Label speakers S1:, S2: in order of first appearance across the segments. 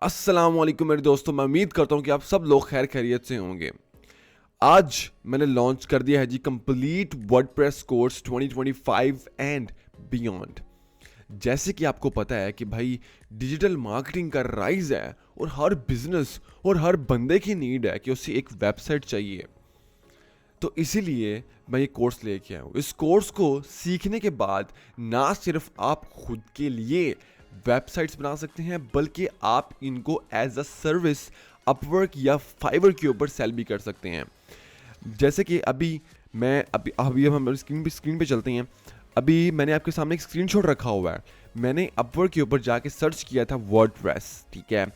S1: अस्सलाम वालेकुम मेरे दोस्तों, मैं उम्मीद करता हूँ कि आप सब लोग खैर खैरियत से होंगे। आज मैंने लॉन्च कर दिया है जी complete WordPress course 2025 and beyond. जैसे कि आपको पता है कि भाई डिजिटल मार्केटिंग का राइज है और हर बिजनेस और हर बंदे की नीड है कि उसे एक वेबसाइट चाहिए। तो इसीलिए मैं ये कोर्स लेके आया हूँ। इस कोर्स को सीखने के बाद ना सिर्फ आप खुद के लिए वेबसाइट्स बना सकते हैं, बल्कि आप इनको एज अ सर्विस अपवर्क या फाइवर के ऊपर सेल भी कर सकते हैं। जैसे कि अभी हम स्क्रीन पे चलते हैं। अभी मैंने आपके सामने एक स्क्रीनशॉट रखा हुआ है। मैंने अपवर्क के ऊपर जाके सर्च किया था वर्डप्रेस, ठीक है।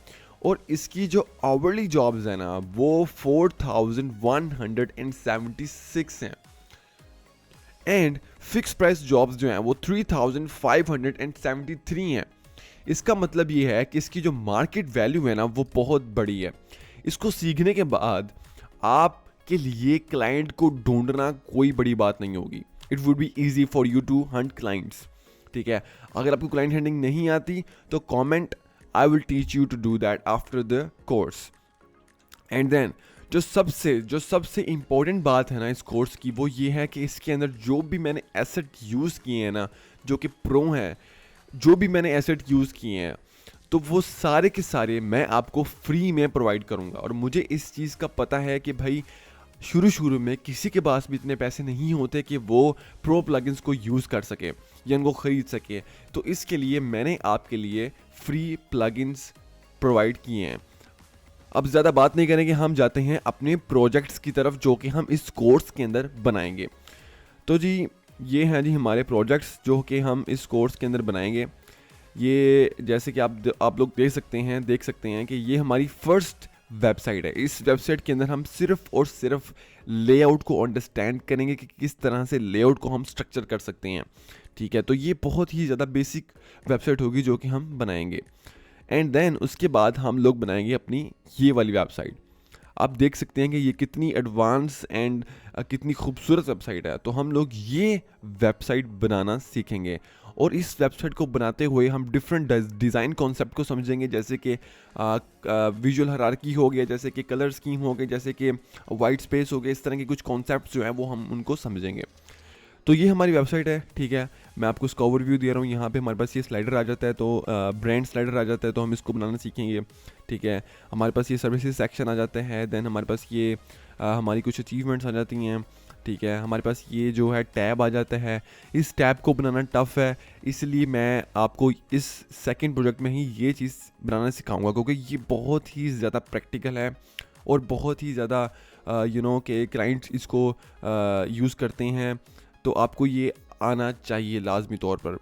S1: और इसकी जो आवरली जॉब्स है ना वो 4176 हैं, एंड फिक्स प्राइस जॉब्स जो हैं वो 3573 हैं। इसका मतलब ये है कि इसकी जो मार्केट वैल्यू है ना वो बहुत बड़ी है। इसको सीखने के बाद आपके लिए क्लाइंट को ढूंढना कोई बड़ी बात नहीं होगी। It would be easy for you to hunt clients, ठीक है। अगर आपको क्लाइंट हंटिंग नहीं आती तो comment, I will teach you to do that after the course. And then जो सबसे इंपॉर्टेंट बात है ना इस कोर्स की, वो ये है कि इसके अंदर जो भी मैंने एसेट यूज़ किए हैं ना, जो कि प्रो हैं, जो भी मैंने एसेट यूज़ किए हैं, तो वो सारे के सारे मैं आपको फ्री में प्रोवाइड करूँगा। और मुझे इस चीज़ का पता है कि भाई शुरू में किसी के पास भी इतने पैसे नहीं होते कि वो प्रो प्लगइन्स को यूज़ कर सके या उनको ख़रीद सके। तो इसके लिए मैंने आपके लिए फ्री प्लगइन्स प्रोवाइड किए हैं। अब ज़्यादा बात नहीं करेंगे, हम जाते हैं अपने प्रोजेक्ट्स की तरफ जो कि हम इस कोर्स के अंदर बनाएंगे। तो जी ये हैं जी हमारे प्रोजेक्ट्स जो कि हम इस कोर्स के अंदर बनाएंगे। ये जैसे कि आप लोग देख सकते हैं कि ये हमारी फर्स्ट वेबसाइट है। इस वेबसाइट के अंदर हम सिर्फ और सिर्फ लेआउट को अंडरस्टैंड करेंगे कि किस तरह से लेआउट को हम स्ट्रक्चर कर सकते हैं, ठीक है। तो ये बहुत ही ज़्यादा बेसिक वेबसाइट होगी जो कि हम बनाएंगे। एंड देन उसके बाद हम लोग बनाएंगे अपनी ये वाली वेबसाइट। आप देख सकते हैं कि ये कितनी एडवांस एंड कितनी खूबसूरत वेबसाइट है। तो हम लोग ये वेबसाइट बनाना सीखेंगे और इस वेबसाइट को बनाते हुए हम डिफरेंट डिज़ाइन कॉन्सेप्ट को समझेंगे, जैसे कि विजुअल हायरार्की हो गया, जैसे कि कलर स्कीम हो गए, जैसे कि वाइट स्पेस हो गया। इस तरह के कुछ कॉन्सेप्ट जो हैं वो हम उनको समझेंगे। तो ये हमारी वेबसाइट है, ठीक है। मैं आपको इसका ओवरव्यू दे रहा हूँ। यहाँ पे हमारे पास ये स्लाइडर आ जाता है, तो ब्रांड स्लाइडर आ जाता है, तो हम इसको बनाना सीखेंगे, ठीक है। हमारे पास ये सर्विसेज सेक्शन आ जाता है। देन हमारे पास ये हमारी कुछ अचीवमेंट्स आ जाती हैं, ठीक है। हमारे पास ये जो है टैब आ जाता है। इस टैब को बनाना टफ़ है, इसलिए मैं आपको इस सेकंड प्रोजेक्ट में ही ये चीज़ बनाना सिखाऊंगा, क्योंकि ये बहुत ही ज़्यादा प्रैक्टिकल है और बहुत ही ज़्यादा कि क्लाइंट्स इसको यूज़ करते हैं। तो आपको ये आना चाहिए लाजमी तौर पर,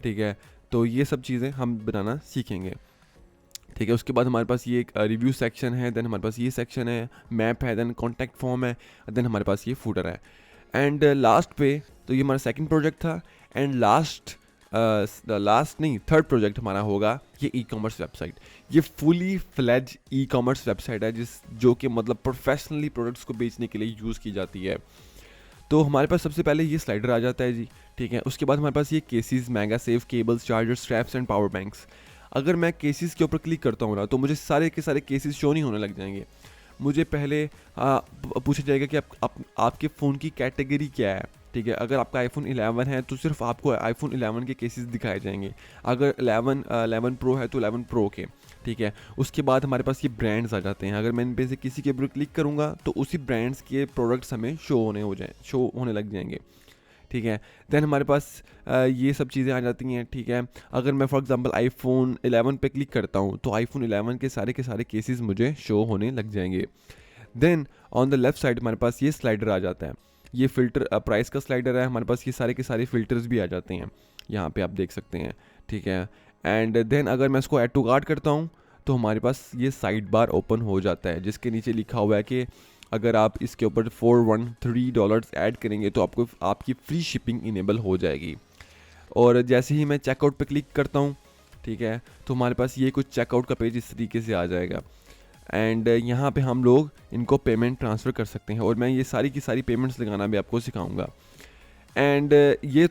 S1: ठीक है। तो ये सब चीज़ें हम बनाना सीखेंगे, ठीक है। उसके बाद हमारे पास ये एक रिव्यू सेक्शन है, देन हमारे पास ये सेक्शन है, मैप है, देन कॉन्टैक्ट फॉर्म है, देन हमारे पास ये फूटर है। एंड लास्ट पे तो ये हमारा सेकंड प्रोजेक्ट था। एंड थर्ड प्रोजेक्ट हमारा होगा ये ई कॉमर्स वेबसाइट। ये fully fledge e commerce website है जो कि मतलब प्रोफेशनली प्रोडक्ट्स को बेचने के लिए यूज़ की जाती है। तो हमारे पास सबसे पहले ये स्लाइडर आ जाता है जी, ठीक है। उसके बाद हमारे पास ये cases, mega safe, cables, chargers, straps and power banks. अगर मैं केसेस के ऊपर क्लिक करता हूँ ना तो मुझे सारे के सारे केसेस शो नहीं होने लग जाएंगे। मुझे पहले पूछा जाएगा कि आपके फ़ोन की कैटेगरी क्या है, ठीक है। अगर आपका आईफोन 11 है तो सिर्फ आपको आईफोन 11 के केसेस दिखाए जाएंगे। अगर 11 प्रो है तो 11 प्रो के, ठीक है। उसके बाद हमारे पास ये ब्रांड्स आ जाते हैं। अगर मैं इन पे से किसी के ऊपर क्लिक करूँगा तो उसी ब्रांड्स के प्रोडक्ट्स हमें शो होने लग जाएंगे, ठीक है। देन हमारे पास ये सब चीज़ें आ जाती हैं, ठीक है। अगर मैं फॉर एग्जांपल आईफोन 11 पे क्लिक करता हूँ तो आईफोन 11 के सारे केसेस मुझे शो होने लग जाएंगे। Then on the left side हमारे पास ये स्लाइडर आ जाता है। ये फ़िल्टर प्राइस का स्लाइडर है। हमारे पास ये सारे के सारे फ़िल्टर्स भी आ जाते हैं, यहाँ पे आप देख सकते हैं, ठीक है। एंड देन अगर मैं इसको ऐड टू कार्ट करता हूँ तो हमारे पास ये साइड बार ओपन हो जाता है, जिसके नीचे लिखा हुआ है कि अगर आप इसके ऊपर $413 ऐड करेंगे तो आपको आपकी फ्री शिपिंग इनेबल हो जाएगी। और जैसे ही मैं चेकआउट पे क्लिक करता हूँ, ठीक है, तो हमारे पास ये कुछ चेकआउट का पेज इस तरीके से आ जाएगा। एंड यहाँ पे हम लोग इनको पेमेंट ट्रांसफ़र कर सकते हैं और मैं ये सारी की सारी पेमेंट्स लगाना भी आपको सिखाऊंगा। एंड ये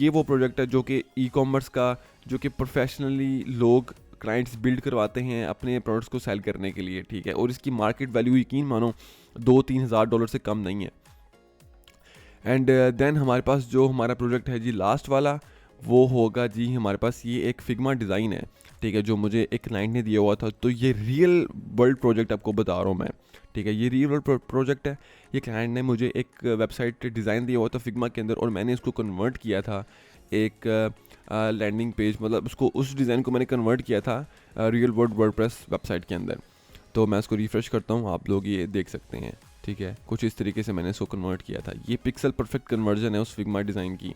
S1: वो प्रोजेक्ट है जो कि ई कॉमर्स का, जो कि प्रोफेशनली लोग क्लाइंट्स बिल्ड करवाते हैं अपने प्रोडक्ट्स को सेल करने के लिए, ठीक है, और इसकी मार्केट वैल्यू यकीन मानो $2-3 हज़ार से कम नहीं है। एंड देन हमारे पास जो हमारा प्रोजेक्ट है जी लास्ट वाला, वो होगा जी हमारे पास ये एक फिग्मा डिज़ाइन है, ठीक है, जो मुझे एक क्लाइंट ने दिया हुआ था। तो ये रियल वर्ल्ड प्रोजेक्ट आपको बता रहा हूँ मैं, ठीक है, ये रियल वर्ल्ड प्रोजेक्ट है। ये क्लाइंट ने मुझे एक वेबसाइट डिज़ाइन दिया हुआ था फिग्मा के अंदर, और मैंने इसको कन्वर्ट किया था एक लैंडिंग पेज, मतलब उसको, उस डिज़ाइन को मैंने कन्वर्ट किया था रियल वर्ल्ड वर्डप्रेस वेबसाइट के अंदर। तो मैं इसको रिफ़्रेश करता हूँ, आप लोग ये देख सकते हैं, ठीक है, कुछ इस तरीके से मैंने इसको कन्वर्ट किया था। ये पिक्सल परफेक्ट कन्वर्जन है उस फिग्मा डिज़ाइन की।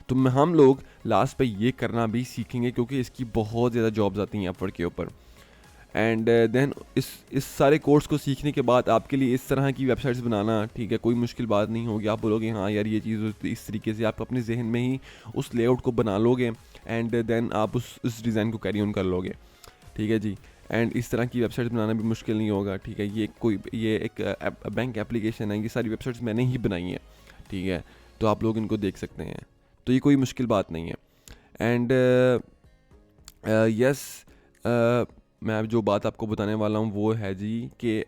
S1: तो हम लोग लास्ट पे ये करना भी सीखेंगे, क्योंकि इसकी बहुत ज़्यादा जॉब्स आती हैं अपवर्क के ऊपर। एंड देन इस सारे कोर्स को सीखने के बाद आपके लिए इस तरह की वेबसाइट्स बनाना, ठीक है, कोई मुश्किल बात नहीं होगी। आप बोलोगे हाँ यार ये चीज़ इस तरीके से, आप अपने जहन में ही उस लेआउट को बना लोगे, एंड देन आप उस डिज़ाइन को कैरी ऑन कर लोगे, ठीक है जी। एंड इस तरह की वेबसाइट्स बनाना भी मुश्किल नहीं होगा, ठीक है। ये एक बैंक एप्लीकेशन है, ये सारी वेबसाइट्स मैंने ही बनाई हैं, ठीक है, तो आप लोग इनको देख सकते हैं। तो ये कोई मुश्किल बात नहीं है। एंड यस, मैं अब जो बात आपको बताने वाला हूँ वो है जी कि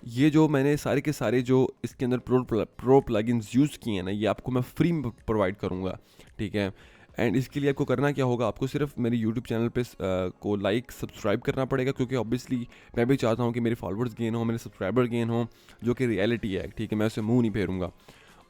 S1: ये जो मैंने सारे के सारे जो इसके अंदर प्रो प्लगइन्स यूज़ किए हैं ना, ये आपको मैं फ्री में प्रोवाइड करूँगा, ठीक है। एंड इसके लिए आपको करना क्या होगा, आपको सिर्फ मेरे यूट्यूब चैनल पे को लाइक सब्सक्राइब करना पड़ेगा, क्योंकि ऑब्वियसली मैं भी चाहता हूँ कि मेरे फॉलोअर्स गेन हो, मेरे सब्सक्राइबर गेन हो, जो कि रियलिटी है, ठीक है, मैं उससे मुँह नहीं फेरूँगा।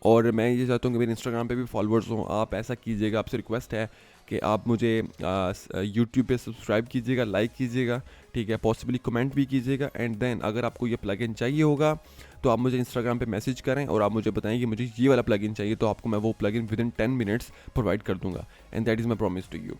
S1: और मैं ये चाहता हूँ कि मेरे इंस्टाग्राम पे भी फॉलोअर्स हों, आप ऐसा कीजिएगा, आपसे रिक्वेस्ट है कि आप मुझे यूट्यूब पे सब्सक्राइब कीजिएगा, लाइक कीजिएगा, ठीक है, पॉसिबली कमेंट भी कीजिएगा। एंड देन अगर आपको ये प्लगइन चाहिए होगा तो आप मुझे इंस्टाग्राम पे मैसेज करें और आप मुझे बताएं कि मुझे ये वाला प्लगइन चाहिए, तो आपको मैं वो प्लगइन विदिन 10 मिनट्स प्रोवाइड कर दूंगा। And that is my promise to you.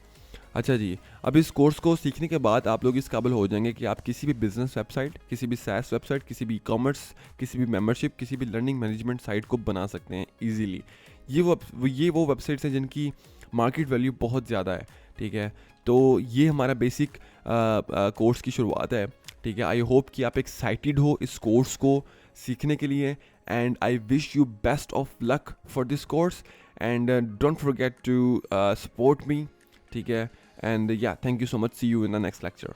S1: अच्छा जी, अब इस कोर्स को सीखने के बाद आप लोग इस काबिल हो जाएंगे कि आप किसी भी बिजनेस वेबसाइट, किसी भी SaaS वेबसाइट, किसी भी कॉमर्स, किसी भी मेंबरशिप, किसी भी लर्निंग मैनेजमेंट साइट को बना सकते हैं ईजीली। ये वो वेबसाइट्स हैं जिनकी मार्केट वैल्यू बहुत ज़्यादा है, ठीक है। तो ये हमारा बेसिक कोर्स की शुरुआत है, ठीक है। आई होप कि आप एक्साइटेड हो इस कोर्स को सीखने के लिए, and I wish you best of luck for this course, and don't forget to support me, ठीक है। And yeah, thank you so much, see you in the next lecture.